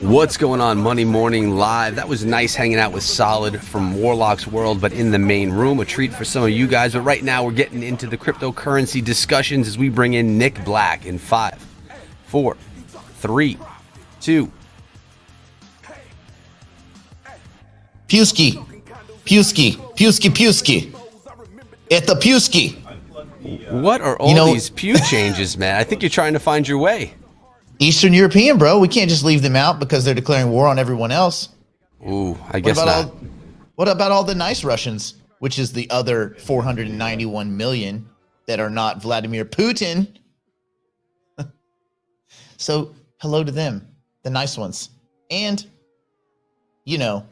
What's going on, Money Morning Live? That was nice hanging out with Solid from Warlock's World, but in the main room. A treat for some of you guys. But right now we're getting into the cryptocurrency discussions as we bring in Nick Black in 5, 4, 3, 2. Pewski. At the Pewski. What are all these pew changes, man? I think you're trying to find your way. Eastern European, bro. We can't just leave them out because they're declaring war on everyone else. Ooh, I guess not. What about all the nice Russians, which is the other 491 million that are not Vladimir Putin? So hello to them, the nice ones. And, you know,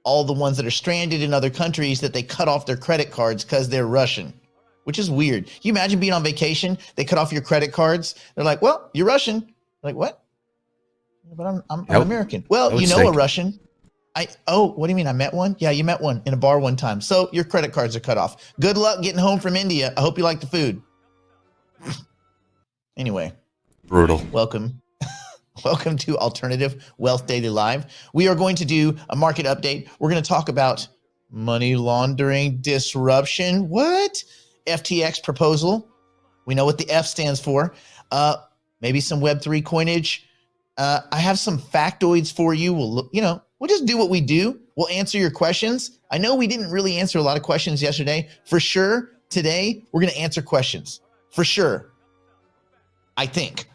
all the ones that are stranded in other countries that they cut off their credit cards because they're Russian, which is weird. Can you imagine being on vacation? They cut off your credit cards. They're like, well, you're Russian. Like, what? But I'm American. Well, you know a Russian. What do you mean? I met one? Yeah, you met one in a bar one time. So your credit cards are cut off. Good luck getting home from India. I hope you like the food. Anyway. Brutal. Welcome. Welcome to Alternative Wealth Daily Live. We are going to do a market update. We're going to talk about money laundering disruption. What? FTX proposal. We know what the F stands for. Maybe some Web3 coinage. I have some factoids for you. We'll just do what we do. We'll answer your questions. I know we didn't really answer a lot of questions yesterday. For sure, today, we're going to answer questions. For sure. I think.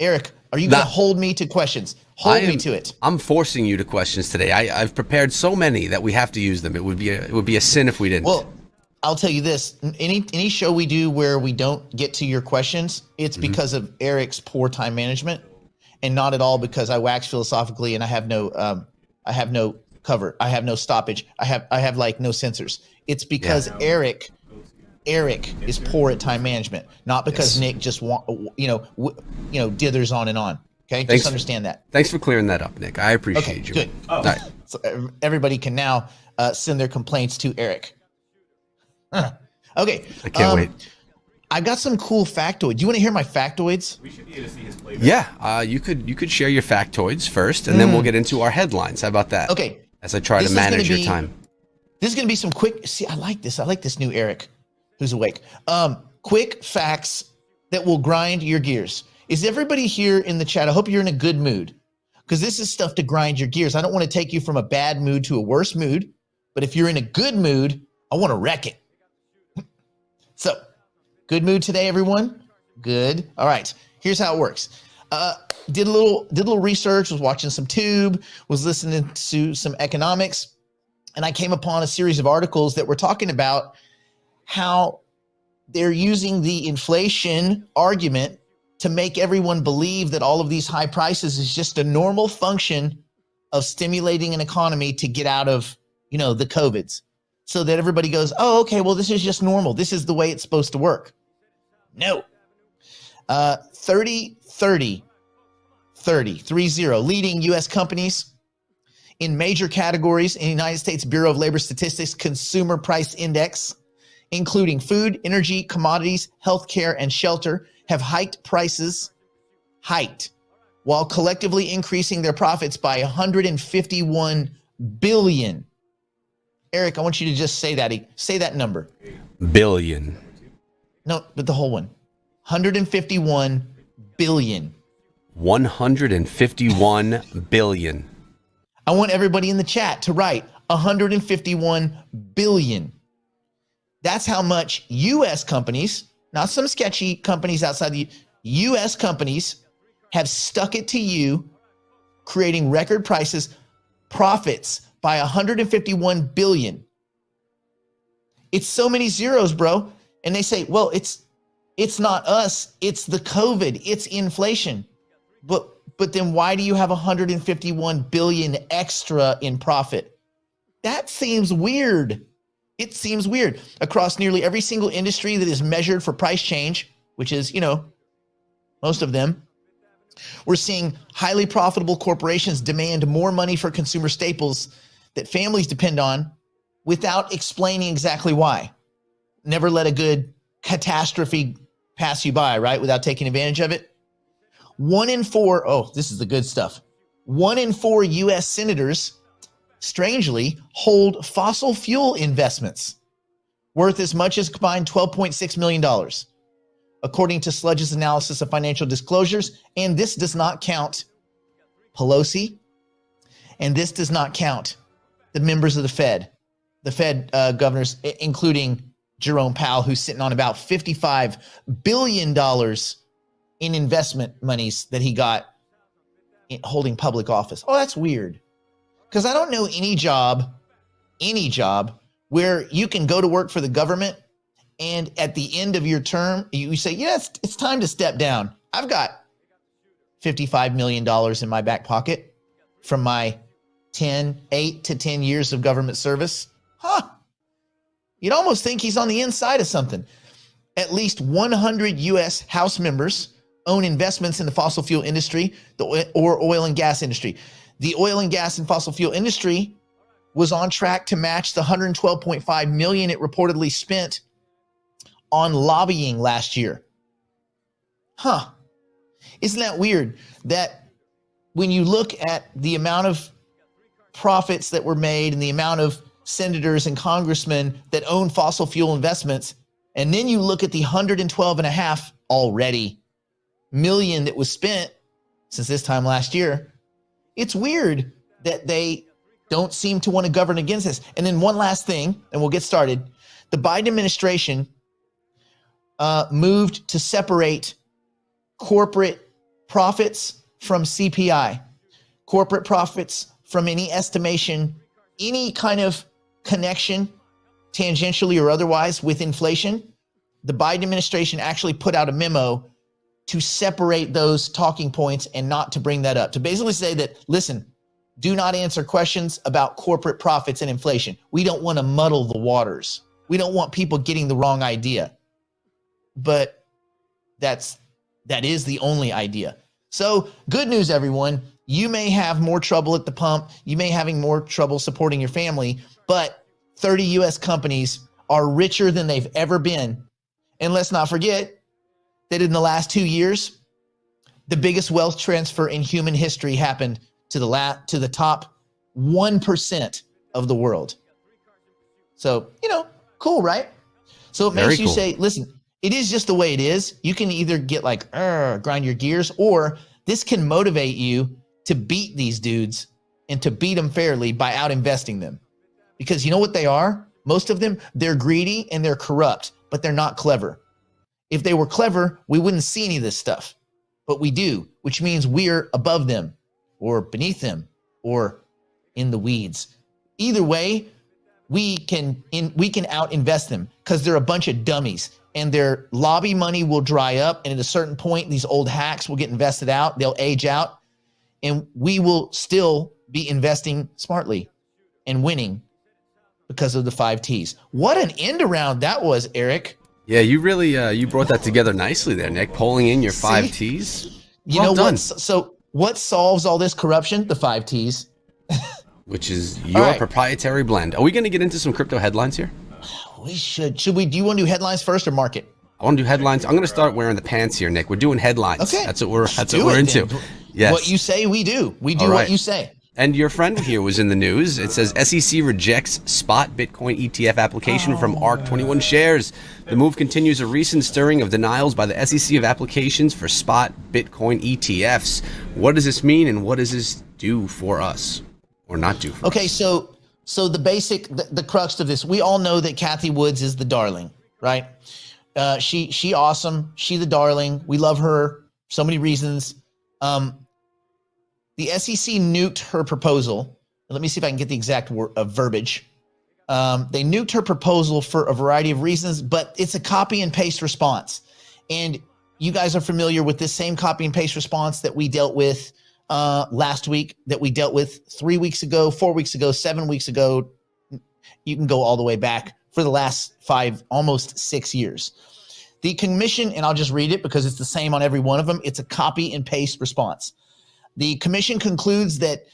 Eric, are you going to hold me to questions? Hold me to it. I'm forcing you to questions today. I've prepared so many that we have to use them. It would be a sin if we didn't. Well, I'll tell you this, any show we do where we don't get to your questions, it's because of Eric's poor time management and not at all because I wax philosophically and I have no cover. I have no stoppage. I have like no censors. It's because Eric is poor at time management, not because Nick just dithers on and on. Okay. Just understand that. Thanks for clearing that up, Nick. I appreciate you. Good. All right. So everybody can now send their complaints to Eric. Okay. I can't wait. I've got some cool factoids. Do you want to hear my factoids? We should be able to see his playback. Yeah. You could share your factoids first, and then we'll get into our headlines. How about that? Okay. As I try to manage your time. This is going to be some quick. See, I like this. I like this new Eric, who's awake. Quick facts that will grind your gears. Is everybody here in the chat? I hope you're in a good mood, because this is stuff to grind your gears. I don't want to take you from a bad mood to a worse mood, but if you're in a good mood, I want to wreck it. So, good mood today, everyone? Good. All right. Here's how it works. Did a little research, was watching some Tube, was listening to some economics, and I came upon a series of articles that were talking about how they're using the inflation argument to make everyone believe that all of these high prices is just a normal function of stimulating an economy to get out of, the COVIDs. So that everybody goes, oh, okay, well, this is just normal. This is the way it's supposed to work. No. 30 leading U.S. companies in major categories in the United States Bureau of Labor Statistics Consumer Price Index, including food, energy, commodities, healthcare, and shelter, have hiked prices, while collectively increasing their profits by $151 billion. Eric, I want you to just say that number. Billion. No, but the whole one. 151 billion. 151 billion. I want everybody in the chat to write 151 billion. That's how much U.S. companies, not some sketchy companies outside the U.S. companies, have stuck it to you, creating record profits by 151 billion. It's so many zeros, bro. And they say, well, it's not us, it's the COVID, it's inflation. But then why do you have 151 billion extra in profit? That seems weird. It seems weird. Across nearly every single industry that is measured for price change, which is, most of them, we're seeing highly profitable corporations demand more money for consumer staples that families depend on without explaining exactly why. Never let a good catastrophe pass you by, right? Without taking advantage of it. 1 in 4, oh, this is the good stuff. 1 in 4 US senators, strangely, hold fossil fuel investments worth as much as combined $12.6 million, according to Sludge's analysis of financial disclosures. And this does not count Pelosi, and this does not count the members of the Fed governors, including Jerome Powell, who's sitting on about $55 billion in investment monies that he got in holding public office. Oh, that's weird. Because I don't know any job where you can go to work for the government and at the end of your term, you say, yes, it's time to step down. I've got $55 million in my back pocket from my 8 to 10 years of government service. You'd almost think he's on the inside of something. At least 100 U.S. House members own investments in the fossil fuel industry or oil and gas industry. The oil and gas and fossil fuel industry was on track to match the $112.5 million it reportedly spent on lobbying last year. Isn't that weird that when you look at the amount of profits that were made and the amount of senators and congressmen that own fossil fuel investments, and then you look at the 112.5 already million that was spent since this time last year, it's weird that they don't seem to want to govern against this. And then one last thing, and we'll get started. The Biden administration moved to separate corporate profits from CPI, corporate profits from any estimation, any kind of connection, tangentially or otherwise, with inflation. The Biden administration actually put out a memo to separate those talking points and not to bring that up, to basically say that, listen, do not answer questions about corporate profits and inflation. We don't want to muddle the waters. We don't want people getting the wrong idea. But that is the only idea. So good news, everyone. You may have more trouble at the pump. You may having more trouble supporting your family, but 30 U.S. companies are richer than they've ever been. And let's not forget that in the last 2 years, the biggest wealth transfer in human history happened to the top 1% of the world. So, cool, right? So it makes you say, listen, it is just the way it is. You can either get like, grind your gears, or this can motivate you to beat these dudes and to beat them fairly by out investing them. Because you know what they are? Most of them, they're greedy and they're corrupt, but they're not clever. If they were clever, we wouldn't see any of this stuff, but we do, which means we're above them or beneath them or in the weeds. Either way, we can out invest them because they're a bunch of dummies, and their lobby money will dry up. And at a certain point, these old hacks will get invested out. They'll age out, and we will still be investing smartly and winning because of the 5 T's. What an end around that was, Eric. Yeah, you really you brought that together nicely there, Nick. Pulling in your 5 T's. You know what? So what solves all this corruption? The 5 T's. Which is your proprietary blend. Are we going to get into some crypto headlines here? We should. Should we? Do you want to do headlines first or market? I want to do headlines. I'm going to start wearing the pants here, Nick. We're doing headlines. Okay. That's what we're into. Yes. What you say, we do. We do what you say. And your friend here was in the news. It says SEC rejects spot Bitcoin ETF application from ARK 21 shares. The move continues a recent stirring of denials by the SEC of applications for spot Bitcoin ETFs. What does this mean, and what does this do for us, or not do for us? Okay, so the basic, the crux of this, we all know that Cathy Woods is the darling, right? She awesome. She the darling. We love her. So many reasons. The SEC nuked her proposal. Let me see if I can get the exact verbiage. They nuked her proposal for a variety of reasons, but it's a copy and paste response. And you guys are familiar with this same copy and paste response that we dealt with last week, that we dealt with 3 weeks ago, 4 weeks ago, 7 weeks ago. You can go all the way back for the last 5, almost 6 years. The commission, and I'll just read it because it's the same on every one of them. It's a copy and paste response. The commission concludes that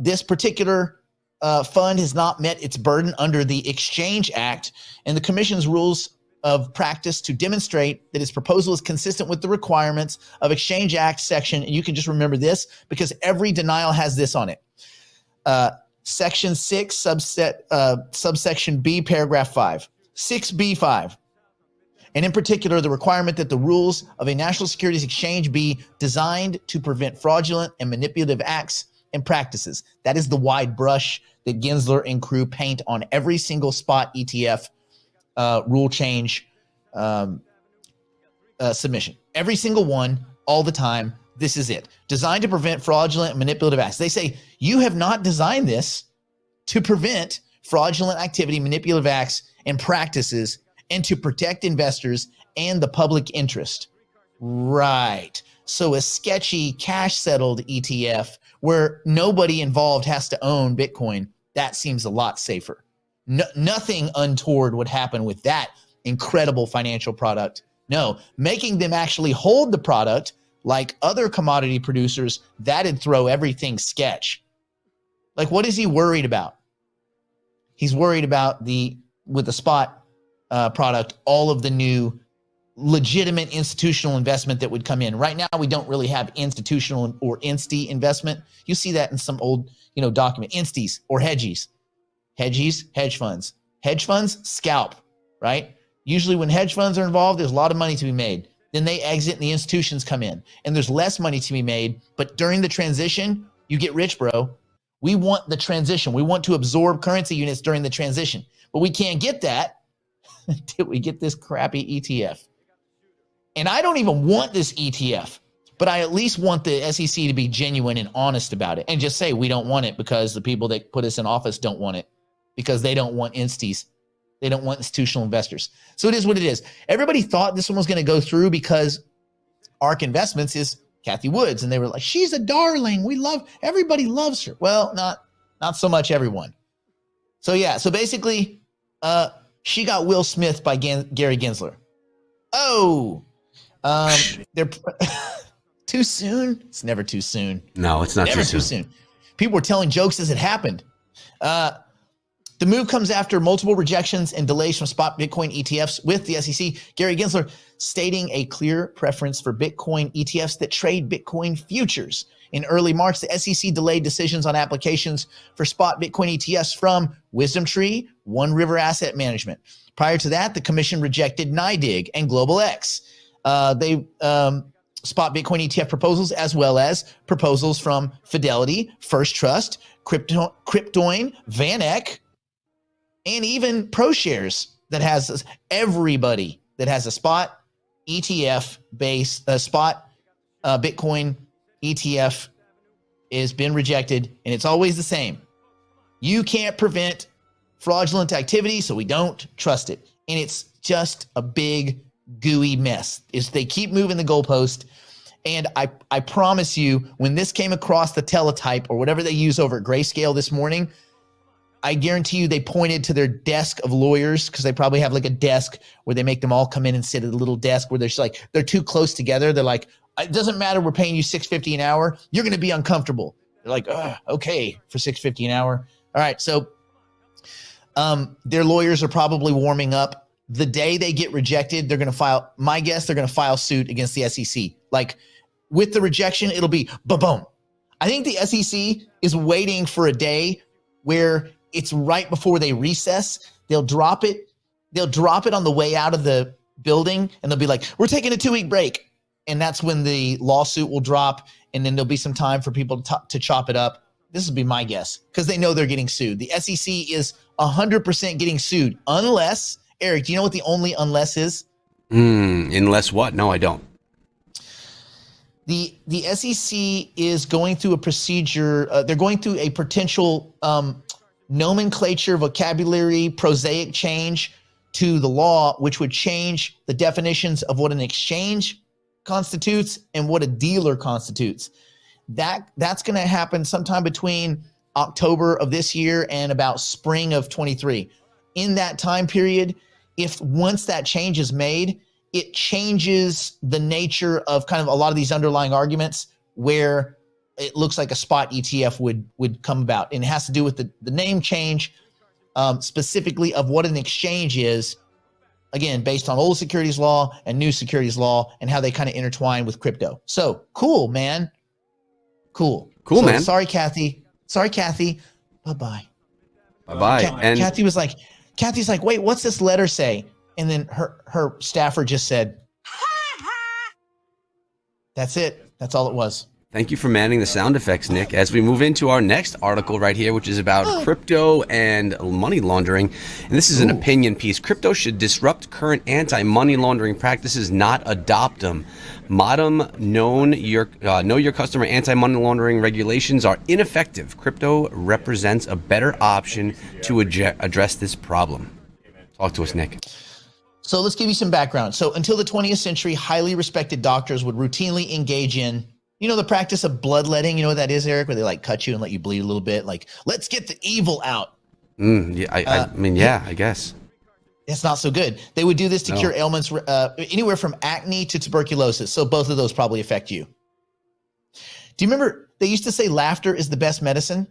this particular fund has not met its burden under the Exchange Act and the Commission's rules of practice to demonstrate that its proposal is consistent with the requirements of Exchange Act section. And you can just remember this because every denial has this on it. Section 6, subsection B, paragraph 5. 6B5. And in particular, the requirement that the rules of a national securities exchange be designed to prevent fraudulent and manipulative acts and practices. That is the wide brush that Gensler and crew paint on every single spot ETF rule change submission. Every single one, all the time. This is it. Designed to prevent fraudulent and manipulative acts. They say, you have not designed this to prevent fraudulent activity, manipulative acts, and practices, and to protect investors and the public interest. Right. So a sketchy cash-settled ETF where nobody involved has to own Bitcoin, that seems a lot safer. Nothing untoward would happen with that incredible financial product. No, making them actually hold the product like other commodity producers, that'd throw everything sketch. Like, what is he worried about? He's worried about with the spot product, all of the new legitimate institutional investment that would come in. Right now, we don't really have institutional or insti investment. You see that in some old, document, instis or hedgies. Hedgies, hedge funds. Hedge funds, scalp, right? Usually when hedge funds are involved, there's a lot of money to be made. Then they exit and the institutions come in and there's less money to be made. But during the transition, you get rich, bro. We want the transition. We want to absorb currency units during the transition, but we can't get that until we get this crappy ETF. And I don't even want this ETF, but I at least want the SEC to be genuine and honest about it and just say we don't want it because the people that put us in office don't want it because they don't want instis. They don't want institutional investors. So it is what it is. Everybody thought this one was going to go through because ARK Investments is Cathy Woods. And they were like, she's a darling. Everybody loves her. Well, not so much everyone. So yeah, so basically she got Will Smith by Gary Gensler. Oh, they're too soon. It's never too soon. No, it's not never too soon. People were telling jokes as it happened. The move comes after multiple rejections and delays from spot Bitcoin ETFs with the SEC. Gary Gensler stating a clear preference for Bitcoin ETFs that trade Bitcoin futures. In early March, the SEC delayed decisions on applications for spot Bitcoin ETFs from Wisdom Tree, One River Asset Management. Prior to that, the commission rejected NYDIG and Global X. They spot Bitcoin ETF proposals as well as proposals from Fidelity, First Trust, Cryptoin, VanEck, and even ProShares that has everybody that has a spot ETF based spot Bitcoin ETF has been rejected, and it's always the same. You can't prevent fraudulent activity, so we don't trust it. And it's just a big gooey mess. They keep moving the goalpost. And I promise you, when this came across the teletype or whatever they use over at Grayscale this morning, I guarantee you they pointed to their desk of lawyers because they probably have like a desk where they make them all come in and sit at a little desk where they're too close together. They're like, it doesn't matter. We're paying you $6.50 an hour. You're going to be uncomfortable. They're like, okay, for $6.50 an hour. All right. So their lawyers are probably warming up. The day they get rejected, they're going to file, my guess, they're going to file suit against the SEC. Like with the rejection, it'll be ba-boom. I think the SEC is waiting for a day where it's right before they recess. They'll drop it. They'll drop it on the way out of the building and they'll be like, we're taking a 2-week break. And that's when the lawsuit will drop. And then there'll be some time for people to chop it up. This would be my guess because they know they're getting sued. The SEC is 100% getting sued unless, Eric, do you know what the only unless is? Unless what? No, I don't. The SEC is going through a procedure. They're going through a potential nomenclature, vocabulary, prosaic change to the law, which would change the definitions of what an exchange constitutes and what a dealer constitutes. That's going to happen sometime between October of this year and about spring of 23. In that time period, once that change is made, it changes the nature of kind of a lot of these underlying arguments where it looks like a spot ETF would come about. And it has to do with the name change, specifically of what an exchange is, again, based on old securities law and new securities law and how they kind of intertwine with crypto. So cool, man. Cool, man. Sorry, Cathy. Bye-bye. Bye-bye. And Cathy's like, wait, what's this letter say? And then her staffer just said, that's it. That's all it was. thank you for manning the sound effects, Nick, as we move into our next article right here, which is about crypto and money laundering. And this is an opinion piece. Crypto should disrupt current anti-money laundering practices, not adopt them. Modern know your customer anti-money laundering regulations are ineffective. Crypto represents a better option to address this problem. Talk to us, Nick. So let's give you some background. So until the 20th century, highly respected doctors would routinely engage in, the practice of bloodletting. You know what that is, Eric? Where they like cut you and let you bleed a little bit. Like, let's get the evil out. I guess. It's not so good. They would do this to cure ailments anywhere from acne to tuberculosis. So both of those probably affect you. Do you remember they used to say laughter is the best medicine?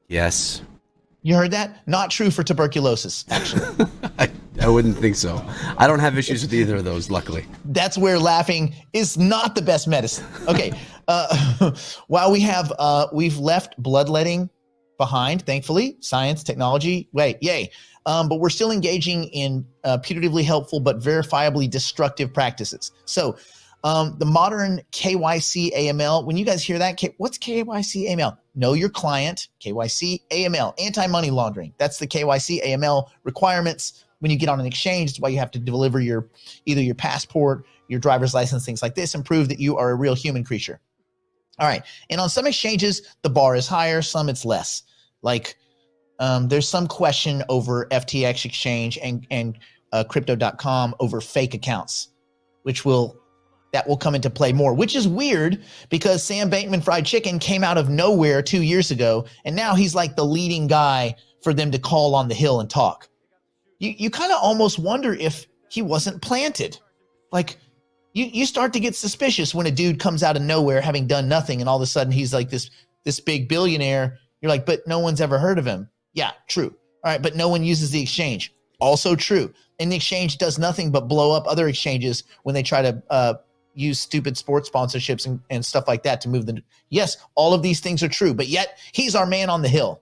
Yes. You heard that? Not true for tuberculosis, actually. I wouldn't think so. I don't have issues with either of those, luckily. That's where laughing is not the best medicine. Okay. While we've left bloodletting behind, thankfully, science, technology, yay. But we're still engaging in putatively helpful but verifiably destructive practices. So the modern KYC AML, when you guys hear that, what's KYC AML? Know your client, KYC AML, anti-money laundering. That's the KYC AML requirements when you get on an exchange. It's why you have to deliver either your passport, your driver's license, things like this, and prove that you are a real human creature. All right. And on some exchanges, the bar is higher, some it's less. Like there's some question over FTX exchange and crypto.com over fake accounts, that will come into play more, which is weird because Sam Bankman Fried Chicken came out of nowhere 2 years ago, and now he's like the leading guy for them to call on the Hill and talk. You kind of almost wonder if he wasn't planted. Like you start to get suspicious when a dude comes out of nowhere having done nothing, and all of a sudden he's like this big billionaire. You're like, but no one's ever heard of him. Yeah, true. All right, but no one uses the exchange. Also true. And the exchange does nothing but blow up other exchanges when they try to use stupid sports sponsorships and stuff like that to move the. Yes, all of these things are true, but yet he's our man on the Hill.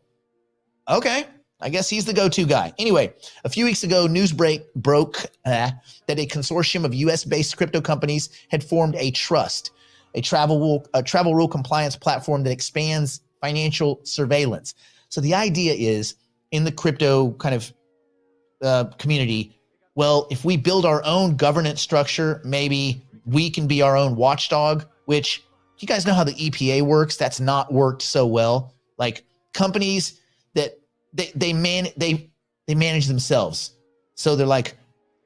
Okay, I guess he's the go-to guy. Anyway, a few weeks ago, news broke that a consortium of U.S.-based crypto companies had formed a trust, a travel rule compliance platform that expands financial surveillance. So the idea is in the crypto kind of community, well, if we build our own governance structure, maybe we can be our own watchdog, which you guys know how the EPA works. That's not worked so well. Like companies that they manage themselves. So they're like,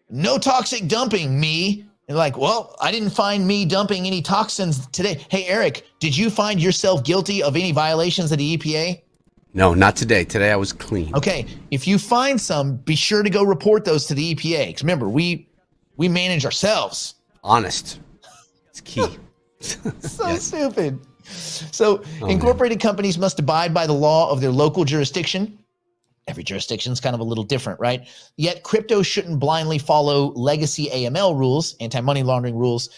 no toxic dumping, me. And like, well, I didn't find me dumping any toxins today. Hey, Eric, did you find yourself guilty of any violations of the EPA? No, not today. Today I was clean. Okay. If you find some, be sure to go report those to the EPA. Because remember, we manage ourselves. Honest. It's key. Stupid. So incorporated companies must abide by the law of their local jurisdiction. Every jurisdiction is kind of a little different, right? Yet crypto shouldn't blindly follow legacy AML rules, anti-money laundering rules,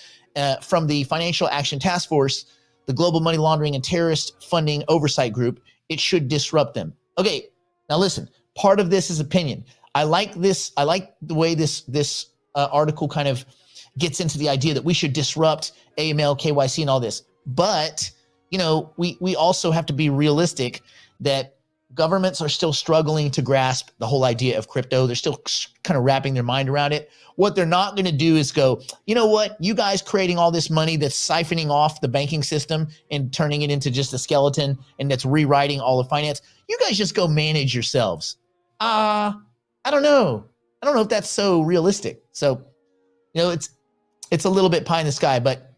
from the Financial Action Task Force, the Global Money Laundering and Terrorist Funding Oversight Group. It should disrupt them. Okay, now listen, part of this is opinion. I like this. I like the way this article kind of gets into the idea that we should disrupt AML, KYC, and all this. But, we also have to be realistic that governments are still struggling to grasp the whole idea of crypto. They're still kind of wrapping their mind around it. What they're not going to do is go, you know what, you guys creating all this money that's siphoning off the banking system and turning it into just a skeleton and that's rewriting all of finance. You guys just go manage yourselves. I don't know. I don't know if that's so realistic. So, it's a little bit pie in the sky, but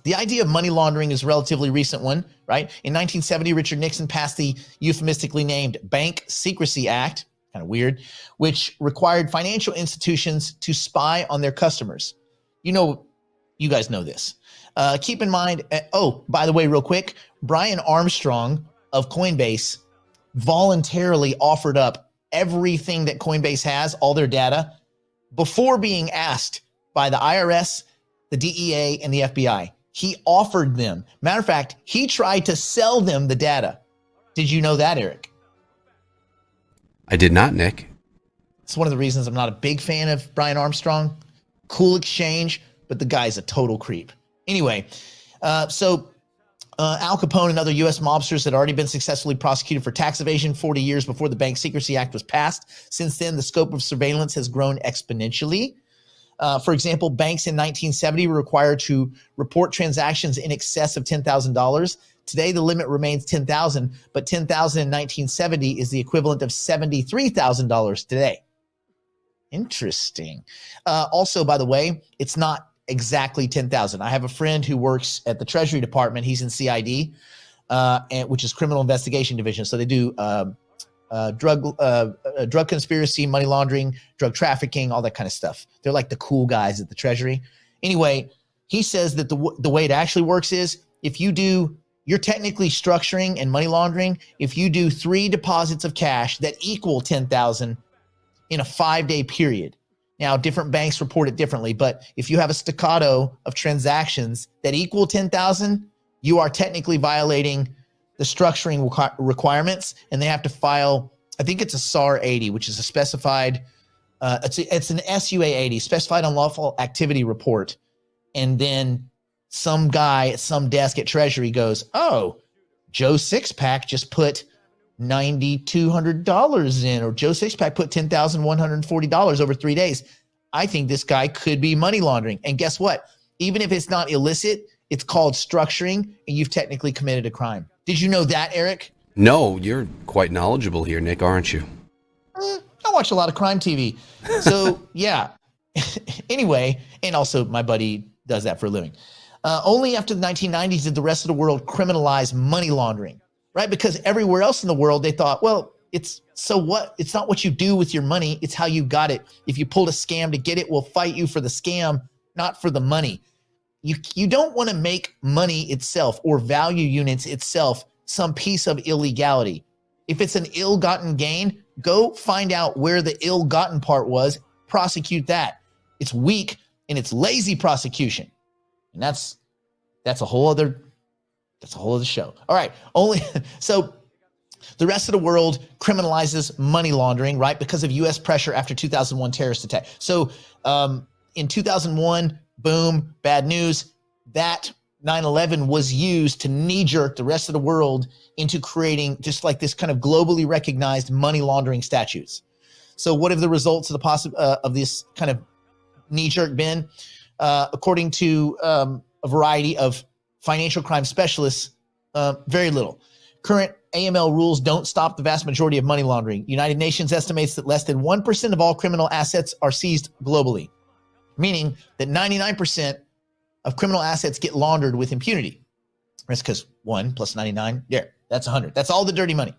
the idea of money laundering is a relatively recent one, right? In 1970, Richard Nixon passed the euphemistically named Bank Secrecy Act, kind of weird, which required financial institutions to spy on their customers. You guys know this. Keep in mind, oh, by the way, real quick, Brian Armstrong of Coinbase voluntarily offered up everything that Coinbase has, all their data, before being asked by the IRS, the DEA, and the FBI. He offered them. Matter of fact, he tried to sell them the data. Did you know that, Eric? I did not, Nick. It's one of the reasons I'm not a big fan of Brian Armstrong. Cool exchange, but the guy's a total creep. Anyway, so Al Capone and other U.S. mobsters had already been successfully prosecuted for tax evasion 40 years before the Bank Secrecy Act was passed. Since then, the scope of surveillance has grown exponentially. For example, banks in 1970 were required to report transactions in excess of $10,000. Today, the limit remains $10,000, but $10,000 in 1970 is the equivalent of $73,000 today. Interesting. Also, by the way, it's not exactly 10,000. I have a friend who works at the Treasury Department. He's in CID, which is Criminal Investigation Division. So they do drug conspiracy, money laundering, drug trafficking, all that kind of stuff. They're like the cool guys at the Treasury. Anyway, he says that the way it actually works is you're technically structuring and money laundering if you do 3 deposits of cash that equal 10,000 in a 5-day period. Now, different banks report it differently, but if you have a staccato of transactions that equal 10,000, you are technically violating the structuring requirements, and they have to file, I think it's a SAR 80, which is a specified, it's an SUA 80, specified unlawful activity report. And then some guy at some desk at Treasury goes, oh, Joe Sixpack just put $9,200 in, or Joe Sixpack put $10,140 over 3 days. I think this guy could be money laundering. And guess what? Even if it's not illicit, it's called structuring, and you've technically committed a crime. Did you know that, Eric? No, you're quite knowledgeable here, Nick, aren't you? I watch a lot of crime TV. So, yeah. Anyway, and also my buddy does that for a living. Only after the 1990s did the rest of the world criminalize money laundering. Right? Because everywhere else in the world, they thought, well, so what? It's not what you do with your money. It's how you got it. If you pulled a scam to get it, we'll fight you for the scam, not for the money. You don't want to make money itself or value units itself some piece of illegality. If it's an ill-gotten gain, go find out where the ill-gotten part was, prosecute that. It's weak and it's lazy prosecution. And that's a whole other show. All right. So the rest of the world criminalizes money laundering, right? Because of U.S. pressure after 2001 terrorist attack. So in 2001, boom, bad news. That 9/11 was used to knee-jerk the rest of the world into creating just like this kind of globally recognized money laundering statutes. So what have the results of of this kind of knee-jerk been? According to a variety of financial crime specialists, very little. Current AML rules don't stop the vast majority of money laundering. United Nations estimates that less than 1% of all criminal assets are seized globally, meaning that 99% of criminal assets get laundered with impunity. That's because 1 plus 99, there, that's 100. That's all the dirty money.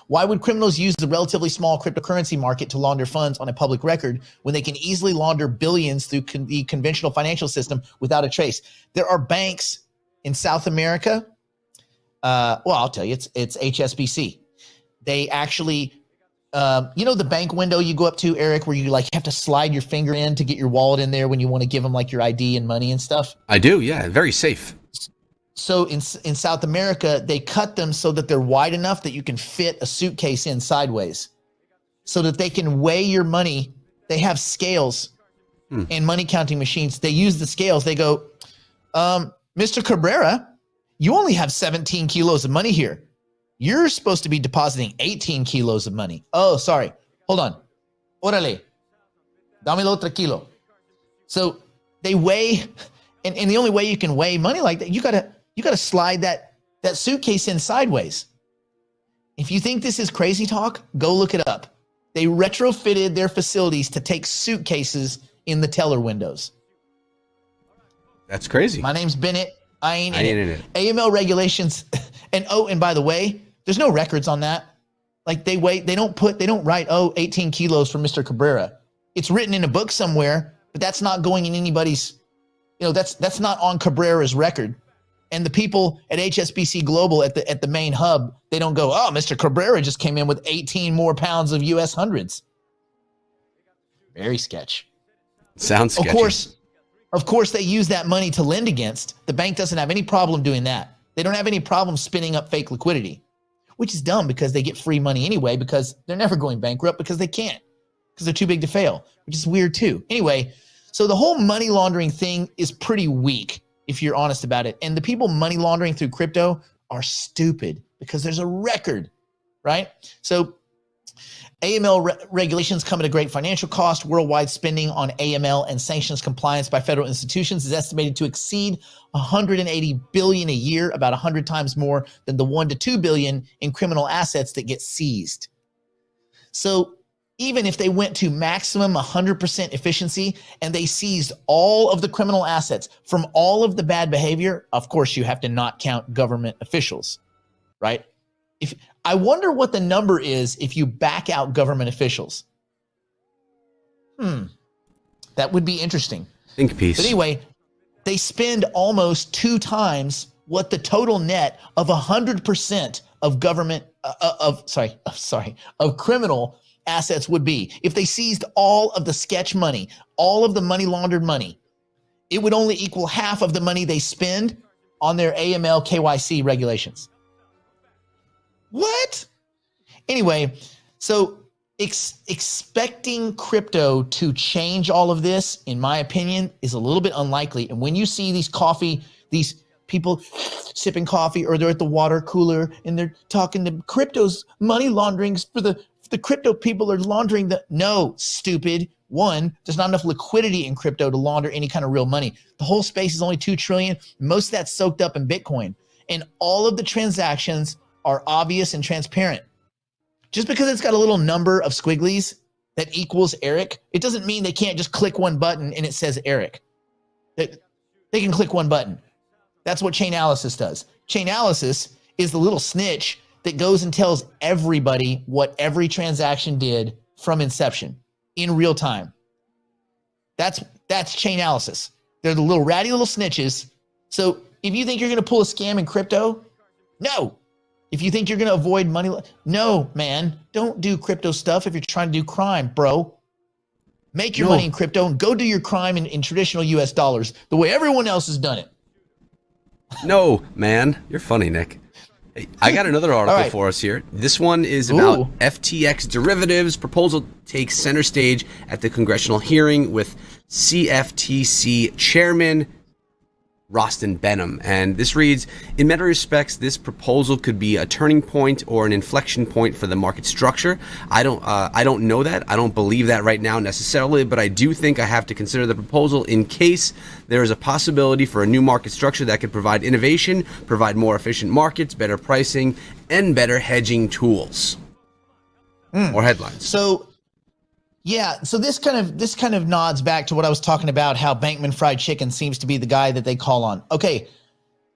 Why would criminals use the relatively small cryptocurrency market to launder funds on a public record when they can easily launder billions through the conventional financial system without a trace? There are banks in South America. Well, I'll tell you, it's HSBC. They actually, the bank window you go up to, Eric, where you have to slide your finger in to get your wallet in there when you want to give them like your ID and money and stuff. I do, yeah, very safe. So in South America, they cut them so that they're wide enough that you can fit a suitcase in sideways, so that they can weigh your money. They have scales and money counting machines. They use the scales. They go, Mr. Cabrera, you only have 17 kilos of money here. You're supposed to be depositing 18 kilos of money. Oh, sorry. Hold on. Órale. Dame la otra kilo. So they weigh, and the only way you can weigh money like that, you gotta slide that suitcase in sideways. If you think this is crazy talk, go look it up. They retrofitted their facilities to take suitcases in the teller windows. That's crazy. My name's Bennett. I ain't in it. AML regulations. And by the way, there's no records on that. Like they don't write, 18 kilos for Mr. Cabrera. It's written in a book somewhere, but that's not going in anybody's That's not on Cabrera's record. And the people at HSBC Global at the main hub, they don't go, oh, Mr. Cabrera just came in with 18 more pounds of US hundreds. Very sketch. Sounds sketchy. Of course, they use that money to lend against. The bank doesn't have any problem doing that. They don't have any problem spinning up fake liquidity, which is dumb because they get free money anyway because they're never going bankrupt because they can't, because they're too big to fail, which is weird too. Anyway, so the whole money laundering thing is pretty weak if you're honest about it. And the people money laundering through crypto are stupid because there's a record, right? So AML regulations come at a great financial cost. Worldwide spending on AML and sanctions compliance by federal institutions is estimated to exceed 180 billion a year, about 100 times more than the 1 to 2 billion in criminal assets that get seized. So even if they went to maximum 100% efficiency and they seized all of the criminal assets from all of the bad behavior, of course you have to not count government officials, right? I wonder what the number is if you back out government officials. That would be interesting. Think piece. But anyway, they spend almost 2 times what the total net of 100% of government of criminal assets would be. If they seized all of the sketch money, all of the money laundered money, it would only equal half of the money they spend on their AML KYC regulations. What? Anyway, so expecting crypto to change all of this, in my opinion, is a little bit unlikely. And when you see these people sipping coffee, or they're at the water cooler and they're talking to crypto's money launderings for the crypto people are laundering no, stupid. One, there's not enough liquidity in crypto to launder any kind of real money. The whole space is only 2 trillion. Most of that's soaked up in Bitcoin. And all of the transactions are obvious and transparent. Just because it's got a little number of squigglies that equals Eric, it doesn't mean they can't just click one button and it says Eric. They can click one button. That's what Chainalysis does. Chainalysis is the little snitch that goes and tells everybody what every transaction did from inception in real time. That's Chainalysis. They're the little ratty little snitches. So if you think you're going to pull a scam in crypto, no. If you think you're going to avoid money, no, man, don't do crypto stuff if you're trying to do crime, bro. Make your money in crypto and go do your crime in traditional US dollars the way everyone else has done it. No, man. You're funny, Nick. Hey, I got another article for us here. This one is about FTX derivatives. Proposal takes center stage at the congressional hearing with CFTC Chairman Rostin Benham. And this reads, in many respects, this proposal could be a turning point or an inflection point for the market structure. I don't know that. I don't believe that right now necessarily, but I do think I have to consider the proposal in case there is a possibility for a new market structure that could provide innovation, provide more efficient markets, better pricing, and better hedging tools. More headlines. So this kind of nods back to what I was talking about, how Bankman Fried Chicken seems to be the guy that they call on. Okay,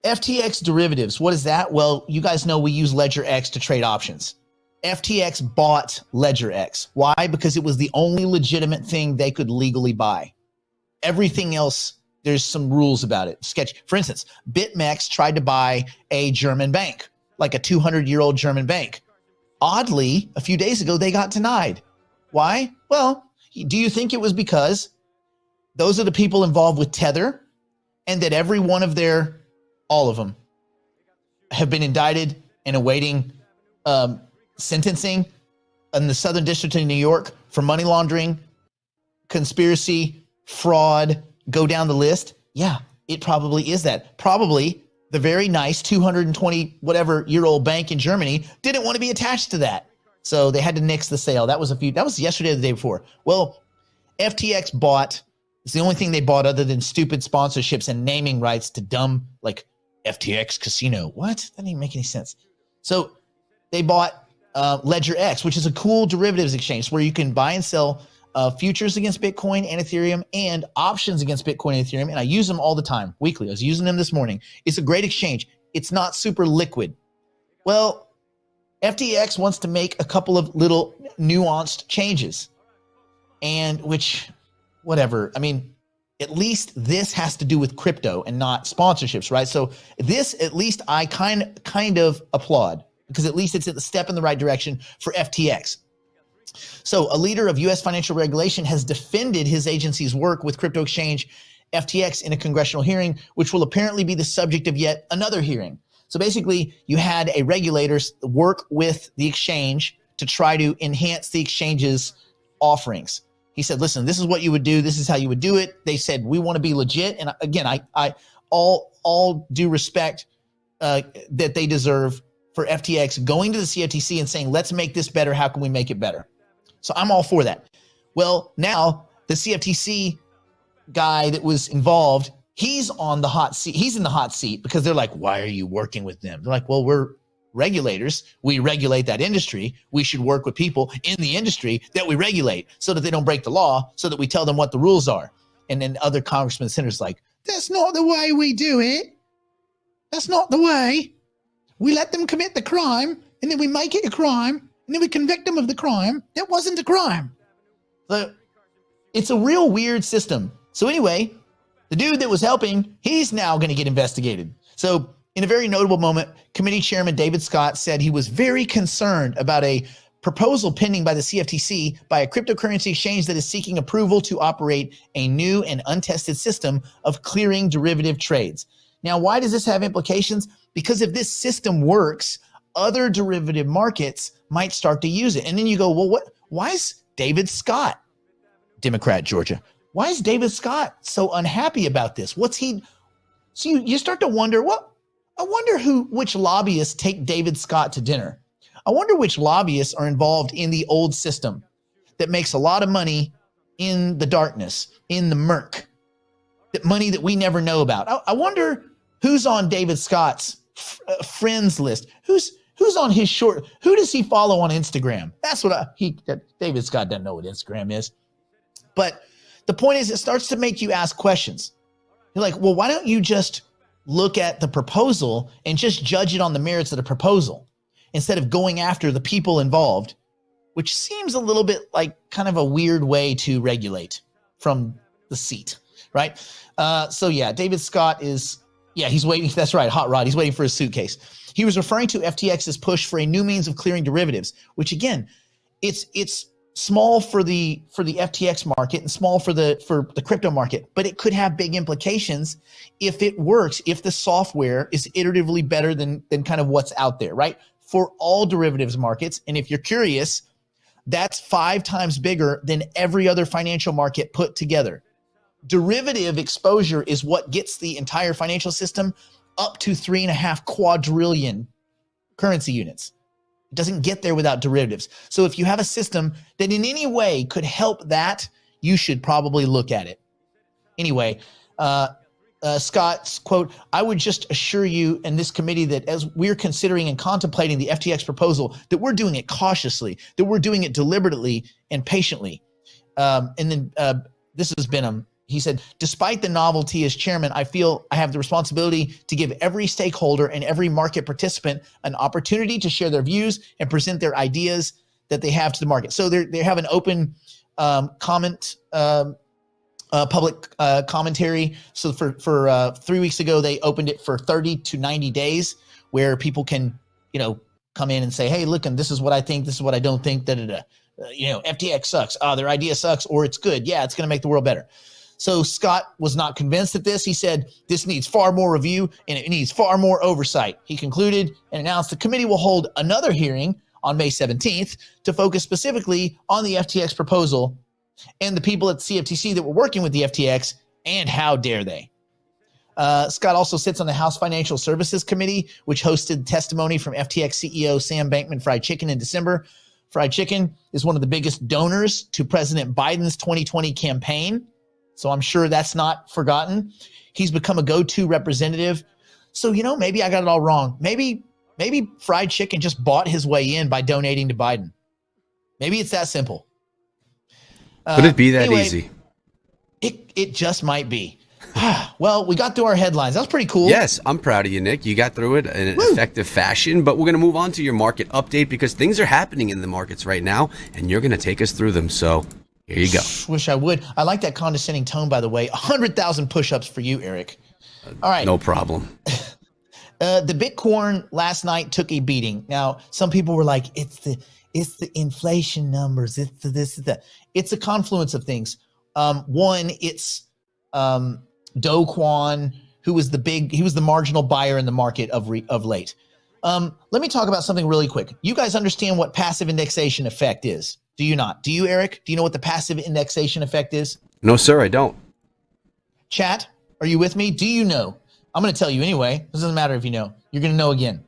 FTX derivatives, what is that? Well, you guys know we use LedgerX to trade options. FTX bought LedgerX. Why? Because it was the only legitimate thing they could legally buy. Everything else, there's some rules about it. Sketch. For instance, BitMEX tried to buy a German bank, like a 200-year-old German bank. Oddly, a few days ago, they got denied. Why? Well, do you think it was because those are the people involved with Tether and that every one of all of them have been indicted and awaiting sentencing in the Southern District of New York for money laundering, conspiracy, fraud, go down the list? Yeah, it probably is that. Probably the very nice 220 whatever year old bank in Germany didn't want to be attached to that. So they had to nix the sale. That was yesterday or the day before. Well, FTX bought, it's the only thing they bought other than stupid sponsorships and naming rights to dumb, like FTX Casino. What? That didn't make any sense. So they bought LedgerX, which is a cool derivatives exchange where you can buy and sell futures against Bitcoin and Ethereum and options against Bitcoin and Ethereum. And I use them all the time, weekly. I was using them this morning. It's a great exchange. It's not super liquid. Well, FTX wants to make a couple of little nuanced changes, and whatever. I mean, at least this has to do with crypto and not sponsorships, right? So this, at least I kind of applaud, because at least it's a step in the right direction for FTX. So a leader of U.S. financial regulation has defended his agency's work with crypto exchange FTX in a congressional hearing, which will apparently be the subject of yet another hearing. So basically, you had a regulator work with the exchange to try to enhance the exchange's offerings. He said, listen, this is what you would do. This is how you would do it. They said, we want to be legit. And again, I all due respect that they deserve for FTX going to the CFTC and saying, let's make this better. How can we make it better? So I'm all for that. Well, now the CFTC guy that was involved, he's on the hot seat. He's in the hot seat because they're like, why are you working with them? They're like, well, we're regulators. We regulate that industry. We should work with people in the industry that we regulate so that they don't break the law, so that we tell them what the rules are. And then other congressmen and senators like, that's not the way we do it. That's not the way. We let them commit the crime, and then we make it a crime, and then we convict them of the crime. That wasn't a crime. So it's a real weird system. So anyway, the dude that was helping, he's now going to get investigated. So in a very notable moment, committee chairman David Scott said he was very concerned about a proposal pending by the CFTC by a cryptocurrency exchange that is seeking approval to operate a new and untested system of clearing derivative trades. Now, why does this have implications? Because if this system works, other derivative markets might start to use it. And then you go, well, why is David Scott, Democrat, Georgia, why is David Scott so unhappy about this? So you start to wonder, I wonder which lobbyists take David Scott to dinner. I wonder which lobbyists are involved in the old system that makes a lot of money in the darkness, in the murk, that money that we never know about. I wonder who's on David Scott's friends list. Who's on his who does he follow on Instagram? That's what David Scott doesn't know what Instagram is. But the point is, it starts to make you ask questions. You're like, well, why don't you just look at the proposal and just judge it on the merits of the proposal instead of going after the people involved, which seems a little bit like kind of a weird way to regulate from the seat, right? So yeah, David Scott he's waiting. That's right, Hot Rod. He's waiting for his suitcase. He was referring to FTX's push for a new means of clearing derivatives, which again, it's small for the FTX market and small for the crypto market, but it could have big implications if it works, if the software is iteratively better than kind of what's out there, right? For all derivatives markets. And if you're curious, that's 5 times bigger than every other financial market put together. Derivative exposure is what gets the entire financial system up to 3.5 quadrillion currency units. It doesn't get there without derivatives. So if you have a system that in any way could help that, you should probably look at it. Anyway, Scott's quote, I would just assure you and this committee that as we're considering and contemplating the FTX proposal, that we're doing it cautiously, that we're doing it deliberately and patiently. And then this has been he said, despite the novelty as chairman, I feel I have the responsibility to give every stakeholder and every market participant an opportunity to share their views and present their ideas that they have to the market. So they have an open comment, public commentary. So for 3 weeks ago, they opened it for 30 to 90 days where people can, come in and say, hey, look, and this is what I think. This is what I don't think. FTX sucks. Their idea sucks, or it's good. Yeah, it's going to make the world better. So Scott was not convinced at this. He said, this needs far more review and it needs far more oversight. He concluded and announced the committee will hold another hearing on May 17th to focus specifically on the FTX proposal and the people at CFTC that were working with the FTX, and how dare they. Scott also sits on the House Financial Services Committee, which hosted testimony from FTX CEO Sam Bankman-Fried Chicken in December. Fried Chicken is one of the biggest donors to President Biden's 2020 campaign. So I'm sure that's not forgotten. He's become a go-to representative. So, maybe I got it all wrong. Maybe Fried Chicken just bought his way in by donating to Biden. Maybe it's that simple. Could it be that easy? It just might be. Well, we got through our headlines. That was pretty cool. Yes, I'm proud of you, Nick. You got through it in an effective fashion, but we're going to move on to your market update because things are happening in the markets right now, and you're going to take us through them. So Here you go. Wish I would. I like that condescending tone, by the way. 100,000 push-ups for you, Eric. All right. No problem. The Bitcoin last night took a beating. Now, some people were like, it's the inflation numbers. It's the this, that. It's a confluence of things. One, it's Do Kwon, who was he was the marginal buyer in the market of late. Let me talk about something really quick. You guys understand what passive indexation effect is? Do you not? Do you, Eric? Do you know what the passive indexation effect is? No, sir, I don't. Chat, are you with me? Do you know? I'm going to tell you anyway. It doesn't matter if you know. You're going to know again.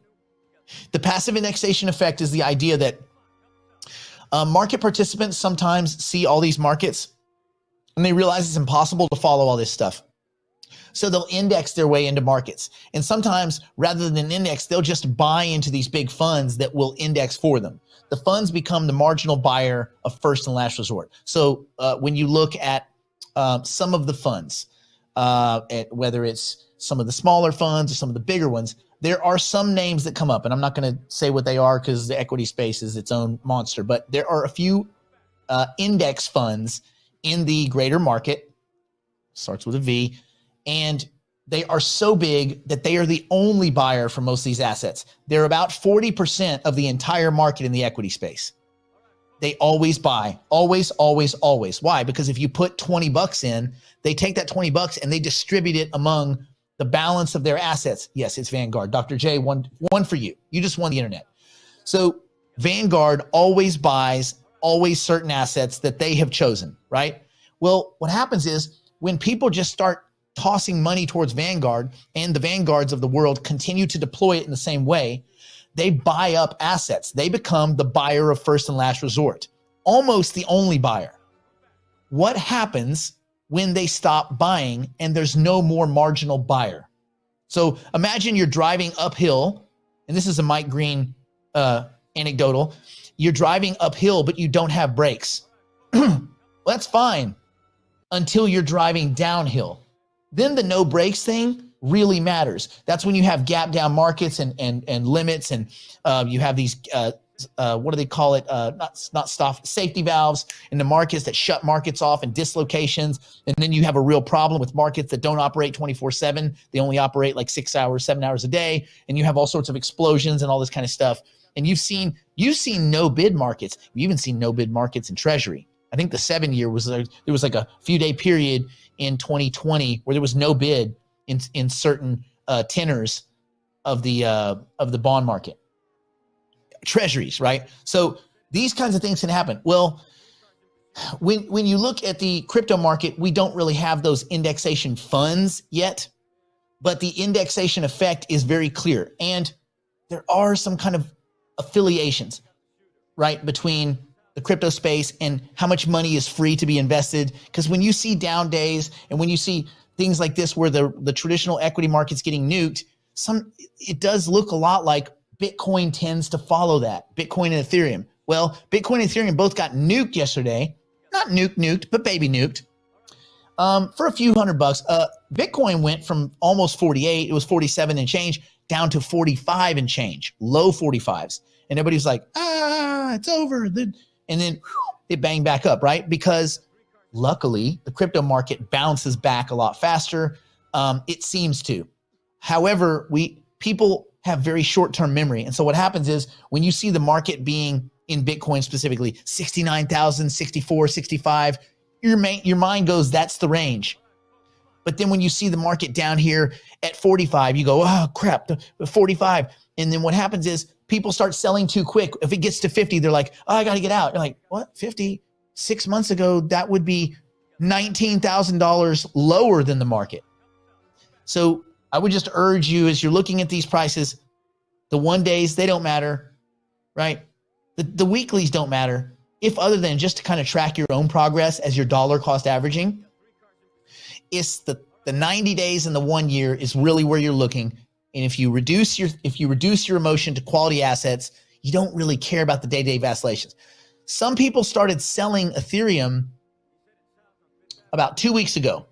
The passive indexation effect is the idea that market participants sometimes see all these markets and they realize it's impossible to follow all this stuff. So they'll index their way into markets. And sometimes rather than index, they'll just buy into these big funds that will index for them. The funds become the marginal buyer of first and last resort. So when you look at some of the funds, whether it's some of the smaller funds or some of the bigger ones, there are some names that come up. And I'm not going to say what they are because the equity space is its own monster. But there are a few index funds in the greater market, starts with a V, and they are so big that they are the only buyer for most of these assets. They're about 40% of the entire market in the equity space. They always buy, always, always, always. Why? Because if you put 20 bucks in, they take that 20 bucks and they distribute it among the balance of their assets. Yes, it's Vanguard. Dr. J, one for you. You just won the internet. So Vanguard always buys always certain assets that they have chosen, right? Well, what happens is when people just start tossing money towards Vanguard and the Vanguards of the world continue to deploy it in the same way, they buy up assets. They become the buyer of first and last resort, almost the only buyer. What happens when they stop buying and there's no more marginal buyer? So imagine you're driving uphill, and this is a Mike Green anecdotal. You're driving uphill, but you don't have brakes. Well, that's fine until you're driving downhill. Then the no brakes thing really matters. That's when you have gap down markets and limits, and you have these what do they call it? Not stop safety valves in the markets that shut markets off and dislocations. And then you have a real problem with markets that don't operate 24/7. They only operate like 6 hours, 7 hours a day. And you have all sorts of explosions and all this kind of stuff. And you've seen no bid markets. You've even seen no bid markets in Treasury. I think the 7-year was there was like a few day period in 2020 where there was no bid in certain tenors of the bond market. Treasuries, right? So these kinds of things can happen. Well, when you look at the crypto market, we don't really have those indexation funds yet, but the indexation effect is very clear. And there are some kind of affiliations, right, between the crypto space and how much money is free to be invested. Because when you see down days and when you see things like this where the traditional equity market's getting nuked, it does look a lot like Bitcoin tends to follow that. Bitcoin and Ethereum. Well, Bitcoin and Ethereum both got nuked yesterday. Not nuked, but baby nuked. For a few $100. Bitcoin went from almost 48, it was 47 and change, down to 45 and change, low 45s. And everybody's like, it's over. And then it banged back up, right? Because luckily the crypto market bounces back a lot faster. It seems to. However, people have very short-term memory. And so what happens is when you see the market being in Bitcoin specifically, 69,000, 64, 65, your mind goes, that's the range. But then when you see the market down here at 45, you go, oh crap, 45. And then what happens is people start selling too quick. If it gets to 50, they're like, oh, I got to get out. You're like, what? 50? 6 months ago, that would be $19,000 lower than the market. So I would just urge you as you're looking at these prices, the 1 days, they don't matter, right? The weeklies don't matter, if other than just to kind of track your own progress as your dollar cost averaging. It's the 90 days and the 1 year is really where you're looking. And if you reduce your emotion to quality assets, you don't really care about the day-to-day vacillations. Some people started selling Ethereum about 2 weeks ago,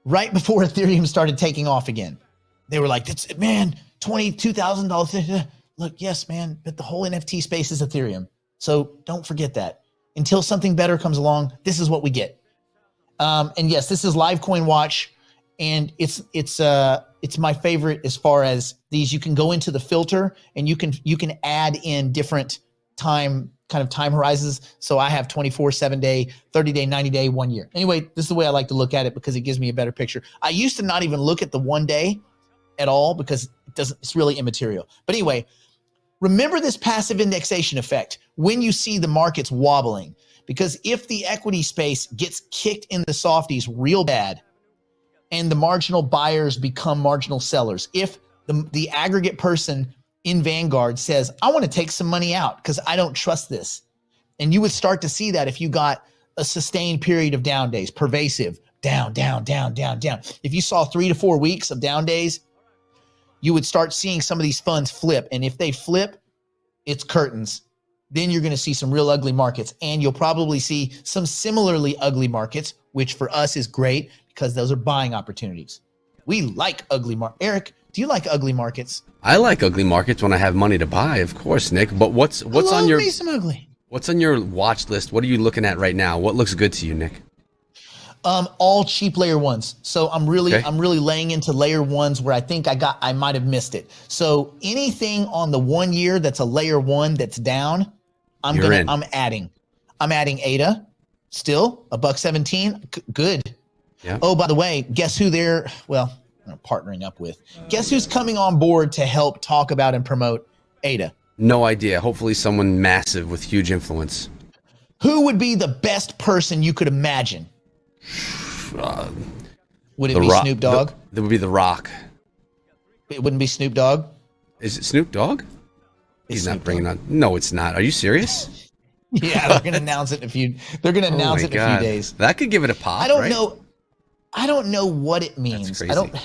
right before Ethereum started taking off again. They were like, "That's man, $22,000. Look, yes, man, but the whole NFT space is Ethereum. So don't forget that. until something better comes along. This is what we get. And yes, this is Live Coin Watch, and it's my favorite as far as these. You can go into the filter and you can add in different time horizons. So I have 24, 7-day, 30-day, 90-day, 1 year. Anyway, this is the way I like to look at it because it gives me a better picture. I used to not even look at the 1 day at all because it's really immaterial. But anyway, remember this passive indexation effect when you see the markets wobbling, because if the equity space gets kicked in the softies real bad and the marginal buyers become marginal sellers, if the aggregate person in Vanguard says, I want to take some money out because I don't trust this. And you would start to see that if you got a sustained period of down days, pervasive, down, down, down, down, down. If you saw 3 to 4 weeks of down days, you would start seeing some of these funds flip. And if they flip, it's curtains. Then you're going to see some real ugly markets. And you'll probably see some similarly ugly markets, which for us is great because those are buying opportunities. We like ugly markets. Eric, do you like ugly markets? I like ugly markets when I have money to buy, of course, Nick. But what's on your what's on your watch list? What are you looking at right now? What looks good to you, Nick? All cheap layer ones. So I'm really laying into layer ones where I think I might have missed it. So anything on the 1 year that's a layer one that's down, I'm adding ADA, still $1.17. Good. Yeah. Oh, by the way, guess who they're partnering up with? Guess who's coming on board to help talk about and promote ADA? No idea. Hopefully someone massive with huge influence. Who would be the best person you could imagine? Would it be Snoop Dogg? That would be The Rock. It wouldn't be Snoop Dogg? Is it Snoop Dogg? He's not bringing on. No, it's not. Are you serious? Yeah, they're going to announce it in a few. They're going to announce it in a few days. That could give it a pop. I don't know. I don't know what it means. That's crazy.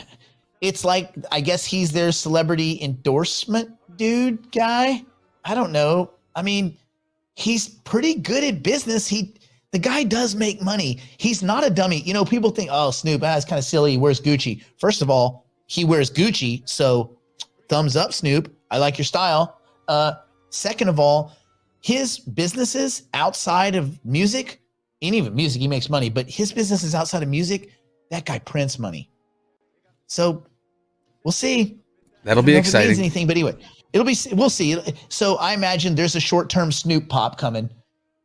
It's like, I guess he's their celebrity endorsement dude guy. I don't know. I mean, he's pretty good at business. The guy does make money. He's not a dummy. You know, people think, oh, Snoop, that's kind of silly. He wears Gucci. First of all, he wears Gucci. So thumbs up, Snoop. I like your style. Second of all, his businesses outside of music, and even music, he makes money, but his businesses outside of music, that guy prints money. So we'll see. That'll be exciting. If it means anything, but anyway, we'll see. So I imagine there's a short-term Snoop pop coming.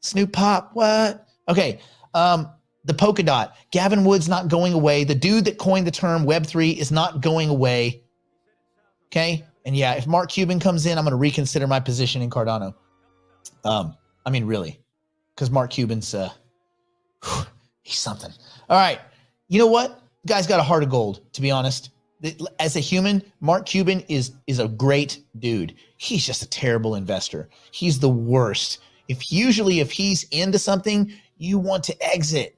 Snoop pop, what? Okay. The polka dot. Gavin Wood's not going away. The dude that coined the term Web3 is not going away. Okay. And yeah, if Mark Cuban comes in, I'm going to reconsider my position in Cardano. I mean, really, because Mark Cuban's, he's something. All right. You know what? The guy's got a heart of gold, to be honest. As a human, Mark Cuban is a great dude. He's just a terrible investor. He's the worst. If he's into something, you want to exit.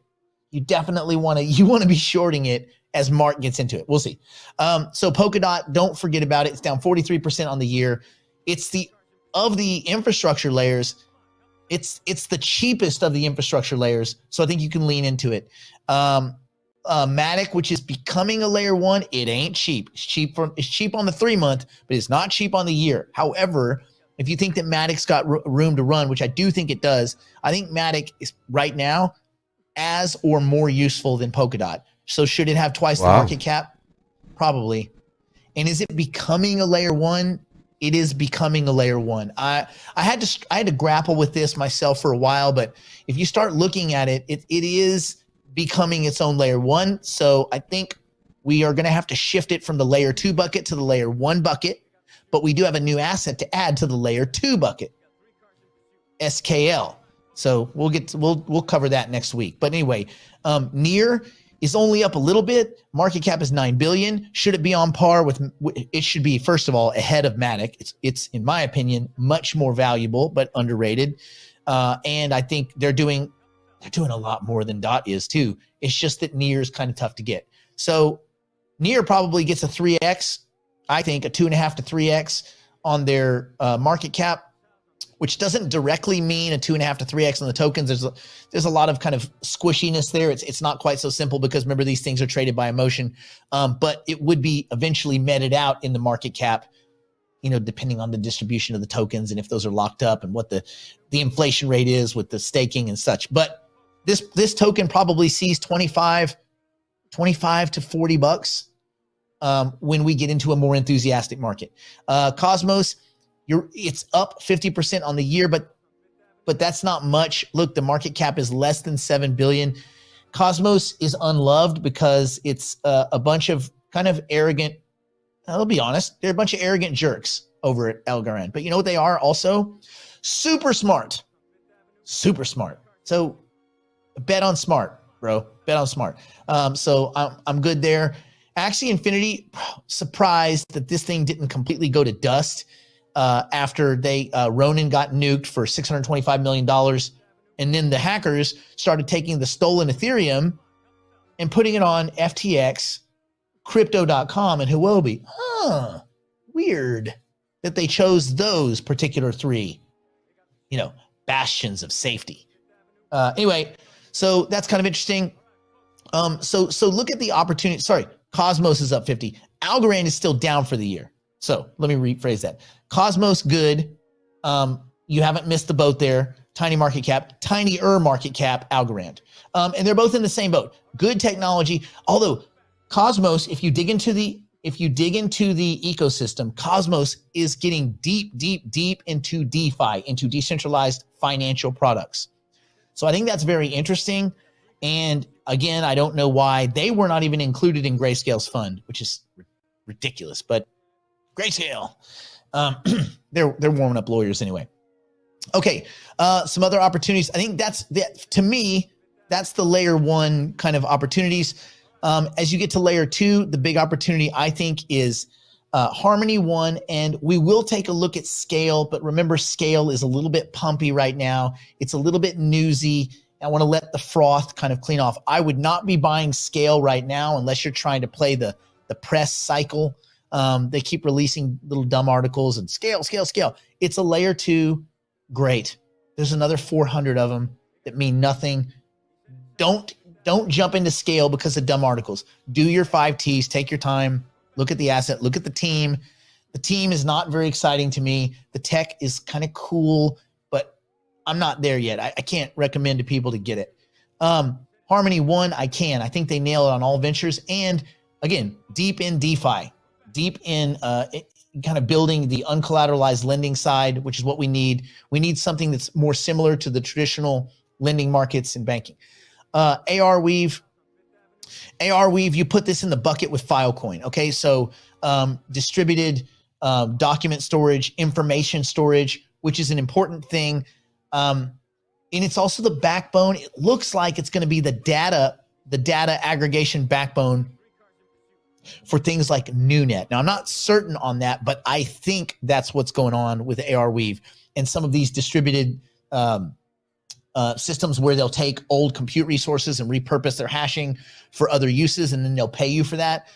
You definitely want to be shorting it as Mark gets into it. We'll see. So Polkadot, don't forget about it. It's down 43% on the year. It's of the infrastructure layers, it's the cheapest of the infrastructure layers. So I think you can lean into it. Matic, which is becoming a layer one, it ain't cheap. It's cheap on the 3 month, but it's not cheap on the year. However, if you think that Matic's got room to run, which I do think it does, I think Matic is right now as or more useful than Polkadot. So should it have twice the market cap? Probably. And is it becoming a layer one? It is becoming a layer one. I had to grapple with this myself for a while, but if you start looking at it, it is becoming its own layer one. So I think we are going to have to shift it from the layer 2 bucket to the layer 1 bucket, but we do have a new asset to add to the layer 2 bucket, SKL. So we'll cover that next week. But anyway, Near is only up a little bit. Market cap is 9 billion. Should it be on par with? It should be, first of all, ahead of Matic. It's in my opinion much more valuable, but underrated. And I think they're doing a lot more than Dot is too. It's just that Near is kind of tough to get. So Near probably gets a 3x. I think a 2.5 to 3x on their market cap, which doesn't directly mean a 2.5 to 3x on the tokens. There's a lot of kind of squishiness there. It's not quite so simple because remember, these things are traded by emotion, but it would be eventually meted out in the market cap depending on the distribution of the tokens and if those are locked up and what the inflation rate is with the staking and such. But this token probably sees 25 to $40 when we get into a more enthusiastic market. Cosmos, it's up 50% on the year, but that's not much. Look, the market cap is less than 7 billion. Cosmos is unloved because it's a bunch of kind of arrogant, I'll be honest, they're a bunch of arrogant jerks over at Algorand. But you know what they are also? Super smart. Super smart. So bet on smart, bro. Bet on smart. So I'm good there. Axie Infinity, surprised that this thing didn't completely go to dust after Ronin got nuked for $625 million. And then the hackers started taking the stolen Ethereum and putting it on FTX, Crypto.com, and Huobi. Weird that they chose those particular three, bastions of safety. Anyway, so that's kind of interesting. So look at the opportunity. Sorry, Cosmos is up 50. Algorand is still down for the year. So let me rephrase that. Cosmos, good. You haven't missed the boat there. Tinier market cap, Algorand. And they're both in the same boat. Good technology. Although Cosmos, if you dig into the ecosystem, Cosmos is getting deep into DeFi, into decentralized financial products. So I think that's very interesting. And again, I don't know why they were not even included in Grayscale's fund, which is ridiculous. But Grayscale, they're warming up lawyers anyway. Okay, some other opportunities. I think to me, that's the layer one kind of opportunities. As you get to layer two, the big opportunity I think is Harmony One, and we will take a look at Scale. But remember, Scale is a little bit pumpy right now. It's a little bit newsy. I want to let the froth kind of clean off. I would not be buying Scale right now unless you're trying to play the press cycle. They keep releasing little dumb articles and Scale. It's a layer two. Great. There's another 400 of them that mean nothing. Don't jump into Scale because of dumb articles. Do your 5 T's, take your time, look at the asset, look at the team. The team is not very exciting to me. The tech is kind of cool, but I'm not there yet. I can't recommend to people to get it. Harmony One, I can. I think they nail it on all ventures. And again, deep in DeFi, deep in kind of building the uncollateralized lending side, which is what we need. We need something that's more similar to the traditional lending markets and banking. Arweave, you put this in the bucket with Filecoin. Okay, so distributed document storage, information storage, which is an important thing. And it's also the backbone. It looks like it's going to be the data aggregation backbone for things like NewNet. Now, I'm not certain on that, but I think that's what's going on with Arweave and some of these distributed systems where they'll take old compute resources and repurpose their hashing for other uses, and then they'll pay you for that.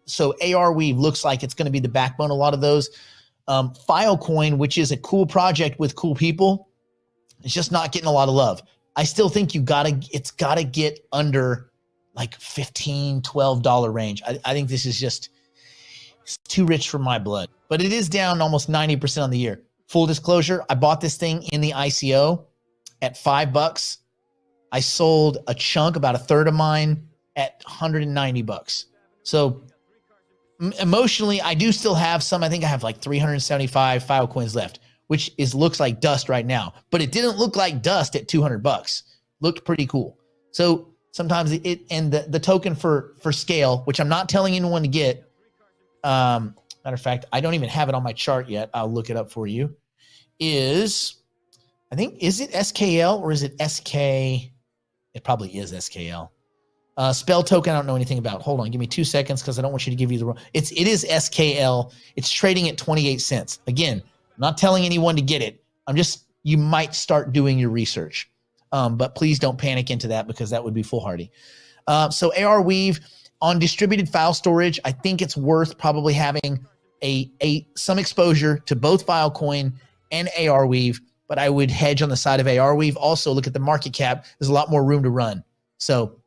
So Arweave looks like it's going to be the backbone of a lot of those. Filecoin, which is a cool project with cool people, it's just not getting a lot of love. I still think it's gotta get under like $15, $12 range. I think this is it's too rich for my blood, but it is down almost 90% on the year. Full disclosure, I bought this thing in the ICO at $5. I sold a chunk, about a third of mine, at $190. So emotionally, I do still have some. I think I have like 375 Filecoins left, which looks like dust right now, but it didn't look like dust at $200. Looked pretty cool. So sometimes the token for Scale, which I'm not telling anyone to get. Matter of fact, I don't even have it on my chart yet. I'll look it up for you. Is it SKL or is it SK? It probably is SKL. Spell token, I don't know anything about. Hold on, give me 2 seconds because I don't want you to give you the wrong. It is SKL. It's trading at 28 cents. Again, I'm not telling anyone to get it. You might start doing your research. But please don't panic into that because that would be foolhardy. So Arweave on distributed file storage, I think it's worth probably having some exposure to both Filecoin and Arweave, but I would hedge on the side of Arweave. Also, look at the market cap. There's a lot more room to run. So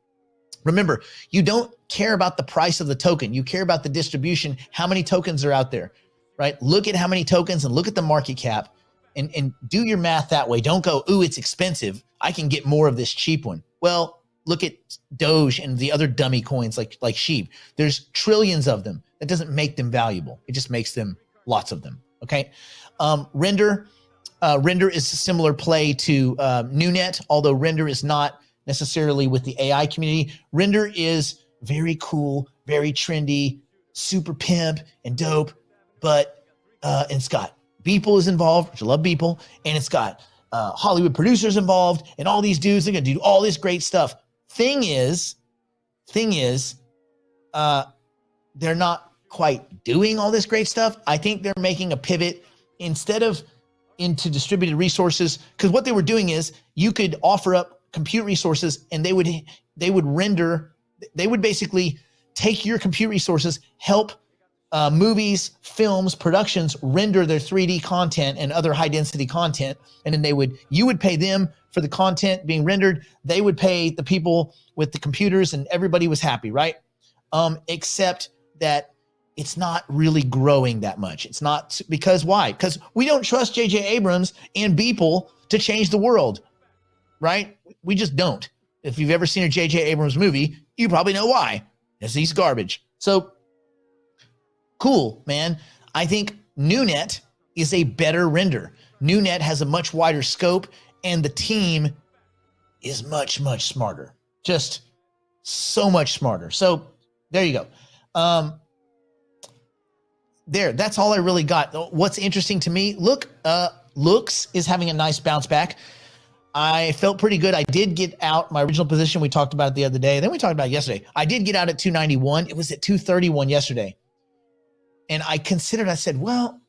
remember, you don't care about the price of the token. You care about the distribution, how many tokens are out there. right? Look at how many tokens and look at the market cap and do your math that way. Don't go, ooh, it's expensive. I can get more of this cheap one. Well, look at Doge and the other dummy coins like Sheep. There's trillions of them. That doesn't make them valuable. It just makes them lots of them. Okay. Render is a similar play to NewNet, although Render is not necessarily with the AI community. Render is very cool, very trendy, super pimp and dope, but and it's got Beeple is involved, which I love Beeple, and it's got Hollywood producers involved, and all these dudes are gonna do all this great stuff. Thing is, they're not quite doing all this great stuff. I think they're making a pivot instead of into distributed resources, because what they were doing is you could offer up compute resources and they would basically take your compute resources, help movies, films, productions render their 3D content and other high density content. And then you would pay them for the content being rendered. They would pay the people with the computers, and everybody was happy, right? Except that it's not really growing that much. It's not, because why? Because we don't trust J.J. Abrams and Beeple to change the world, right? We just don't. If you've ever seen a J.J. Abrams movie, you probably know why. Because he's garbage. So cool, man. I think NewNet is a better render. NewNet has a much wider scope, and the team is much, much smarter. Just so much smarter. So there you go. That's all I really got. What's interesting to me, Looks is having a nice bounce back. I felt pretty good. I did get out my original position. We talked about it the other day. Then we talked about it yesterday. I did get out at 291. It was at 231 yesterday. And I said, well,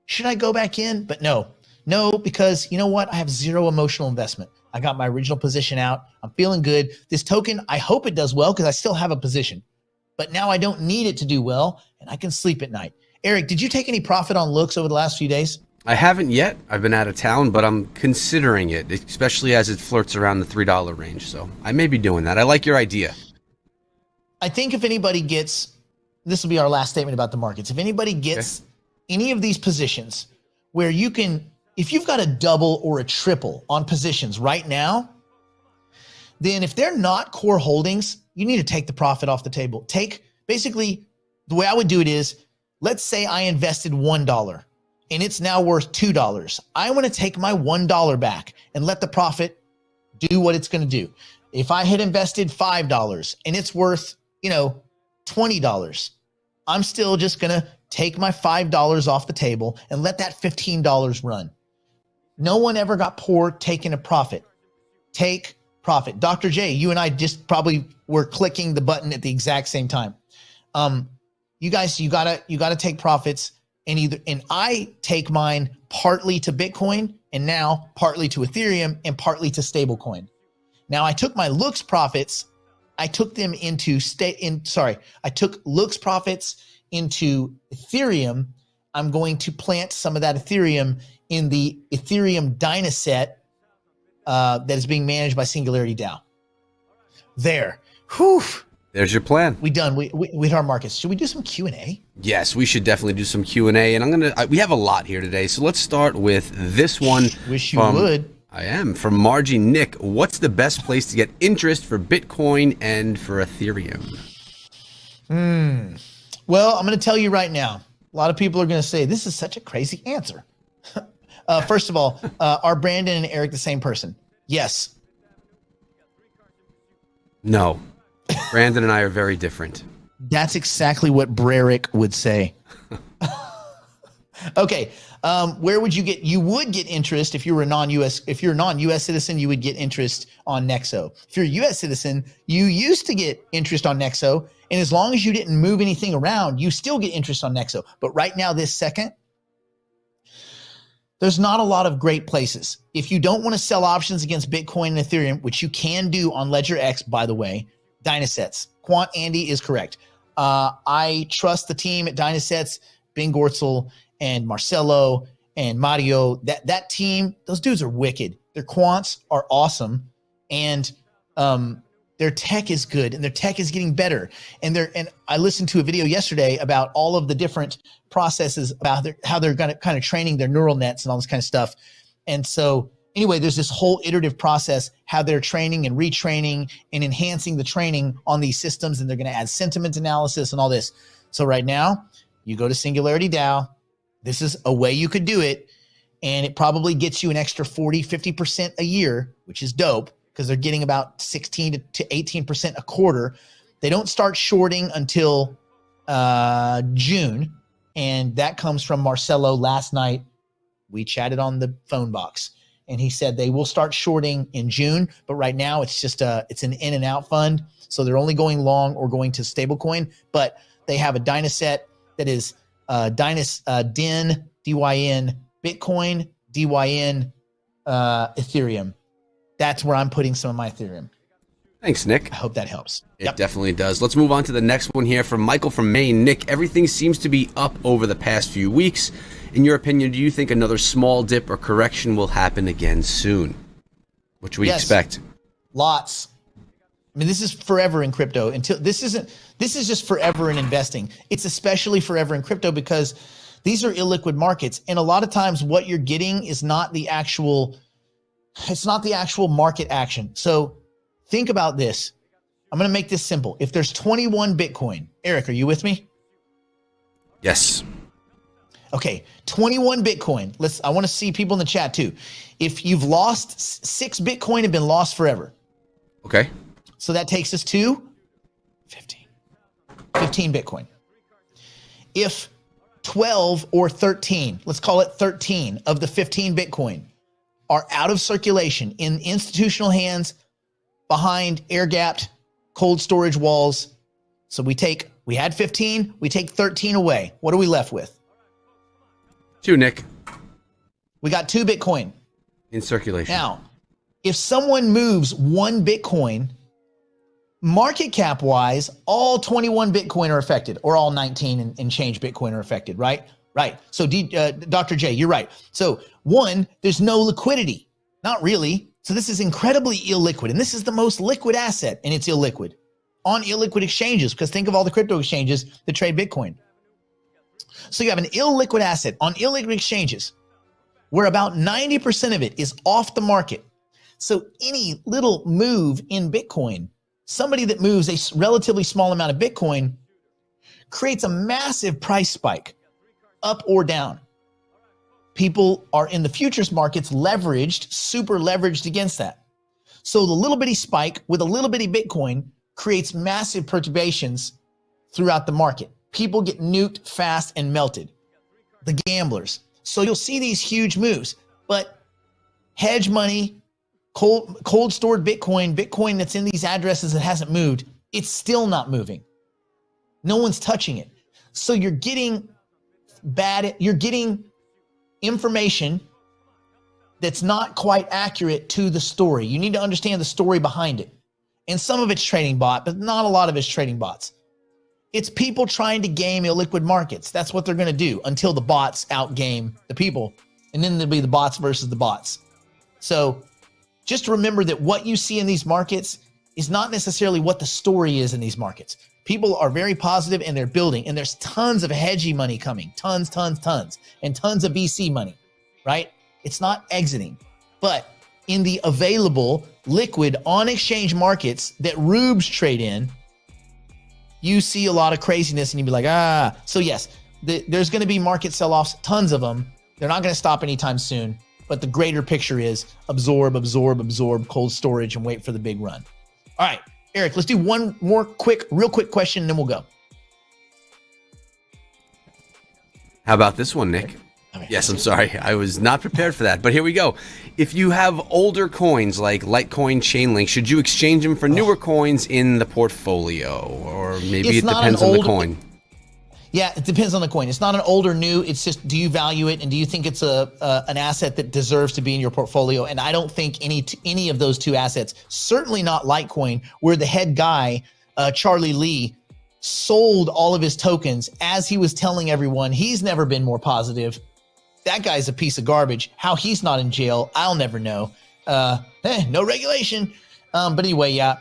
should I go back in? But no, because you know what? I have zero emotional investment. I got my original position out. I'm feeling good. This token, I hope it does well because I still have a position. But now I don't need it to do well, and I can sleep at night. Eric, did you take any profit on Looks over the last few days? I haven't yet. I've been out of town, but I'm considering it, especially as it flirts around the $3 range. So I may be doing that. I like your idea. I think if anybody gets, this will be our last statement about the markets. If anybody gets any of these positions where you can, if you've got a double or a triple on positions right now, then if they're not core holdings, you need to take the profit off the table. Basically, the way I would do it is, let's say I invested $1 and it's now worth $2. I want to take my $1 back and let the profit do what it's going to do. If I had invested $5 and it's worth, $20, I'm still just going to take my $5 off the table and let that $15 run. No one ever got poor taking a profit. Take profit. Dr. J, you and I just probably were clicking the button at the exact same time. You guys, you gotta take profits, and I take mine partly to Bitcoin and now partly to Ethereum and partly to stablecoin. Now I took my Looks profits, I took Looks profits into Ethereum. I'm going to plant some of that Ethereum in the Ethereum Dynaset that is being managed by Singularity DAO. There. Whew. There's your plan. We done. We hit our markets. Should we do some Q&A? Yes, we should definitely do some Q&A. And we have a lot here today. So let's start with this one. Wish you would. I am. From Margie Nick, what's the best place to get interest for Bitcoin and for Ethereum? Well, I'm going to tell you right now. A lot of people are going to say, this is such a crazy answer. First of all, are Brandon and Eric the same person? Yes. No. Brandon and I are very different. That's exactly what Brerick would say. Okay. Where would you would get interest if you were a non-US citizen, you would get interest on Nexo. If you're a US citizen, you used to get interest on Nexo. And as long as you didn't move anything around, you still get interest on Nexo. But right now, this second, there's not a lot of great places. If you don't want to sell options against Bitcoin and Ethereum, which you can do on Ledger X, by the way, Dynasets. Quant Andy is correct. I trust the team at Dynasets, Ben Gortzel and Marcelo and Mario. That team, those dudes are wicked. Their quants are awesome. And their tech is good and their tech is getting better. And I listened to a video yesterday about all of the different processes about how they're going to kind of training their neural nets and all this kind of stuff. And so anyway, there's this whole iterative process, how they're training and retraining and enhancing the training on these systems. And they're going to add sentiment analysis and all this. So right now you go to Singularity DAO. This is a way you could do it. And it probably gets you an extra 40, 50% a year, which is dope because they're getting about 16 to 18% a quarter. They don't start shorting until June. And that comes from Marcelo last night. We chatted on the phone box and he said they will start shorting in June. But right now it's just it's an in and out fund. So they're only going long or going to stablecoin, but they have a Dynaset that is DYN, DYN, Bitcoin, DYN, Ethereum. That's where I'm putting some of my Ethereum. Thanks, Nick. I hope that helps. It definitely does. Let's move on to the next one here from Michael from Maine. Nick, everything seems to be up over the past few weeks. In your opinion, do you think another small dip or correction will happen again soon? What should we expect? Lots. I mean, this is forever in crypto. This is just forever in investing. It's especially forever in crypto because these are illiquid markets. And a lot of times what you're getting is not the actual market action. So think about this. I'm going to make this simple. If there's 21 Bitcoin, Eric, are you with me? Yes. Okay. 21 Bitcoin. I want to see people in the chat too. If you've lost 6 Bitcoin have been lost forever. Okay. So that takes us to 15 Bitcoin. If 12 or 13, let's call it 13 of the 15 Bitcoin are out of circulation in institutional hands behind air-gapped cold storage walls. So we had 15, we take 13 away. What are we left with? 2, Nick. We got 2 Bitcoin in circulation. Now, if someone moves 1 Bitcoin, market cap wise, all 21 Bitcoin are affected, or all 19 and change Bitcoin are affected, right? Right. So Dr. J, you're right. So 1, there's no liquidity. Not really. So this is incredibly illiquid. And this is the most liquid asset, and it's illiquid on illiquid exchanges, because think of all the crypto exchanges that trade Bitcoin. So you have an illiquid asset on illiquid exchanges where about 90% of it is off the market. So any little move in Bitcoin, somebody that moves a relatively small amount of Bitcoin creates a massive price spike, up or down. People are in the futures markets leveraged, super leveraged against that. So the little bitty spike with a little bitty Bitcoin creates massive perturbations throughout the market. People get nuked fast and melted. The gamblers. So you'll see these huge moves, but hedge money, cold stored Bitcoin that's in these addresses that hasn't moved, it's still not moving. No one's touching it. So you're getting information that's not quite accurate to the story. You need to understand the story behind it. And some of it's trading bot, but not a lot of it's trading bots. It's people trying to game illiquid markets. That's what they're going to do until the bots outgame the people. And then there'll be the bots versus the bots. So just remember that what you see in these markets is not necessarily what the story is in these markets. People are very positive and they're building, and there's tons of hedgy money coming, tons, and tons of VC money, right? It's not exiting, but in the available liquid on exchange markets that rubes trade in, you see a lot of craziness and you'd be like, so yes, there's going to be market sell-offs, tons of them. They're not going to stop anytime soon, but the greater picture is absorb cold storage and wait for the big run. All right, Eric, let's do one more real quick question and then we'll go. How about this one, Nick? Yes, I'm sorry. I was not prepared for that, but here we go. If you have older coins like Litecoin, Chainlink, should you exchange them for newer coins in the portfolio? Or maybe it depends on the coin. Yeah, it depends on the coin. It's not an old or new. It's just, do you value it and do you think it's an asset that deserves to be in your portfolio? And I don't think any of those two assets, certainly not Litecoin, where the head guy, Charlie Lee, sold all of his tokens as he was telling everyone he's never been more positive. That guy's a piece of garbage. How he's not in jail, I'll never know. No regulation. But anyway, yeah.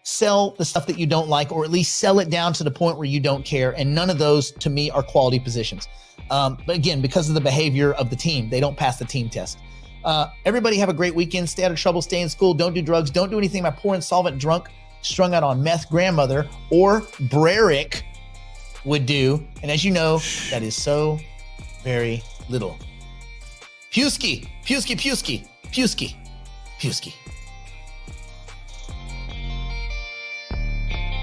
sell the stuff that you don't like, or at least sell it down to the point where you don't care. And none of those, to me, are quality positions. But again, because of the behavior of the team, they don't pass the team test. Everybody have a great weekend. Stay out of trouble. Stay in school. Don't do drugs. Don't do anything my poor, insolvent, drunk, strung out on meth grandmother or Brerick would do. And as you know, that is so very little. Pewski, Pewski, Pewski, Pewski, Pewski.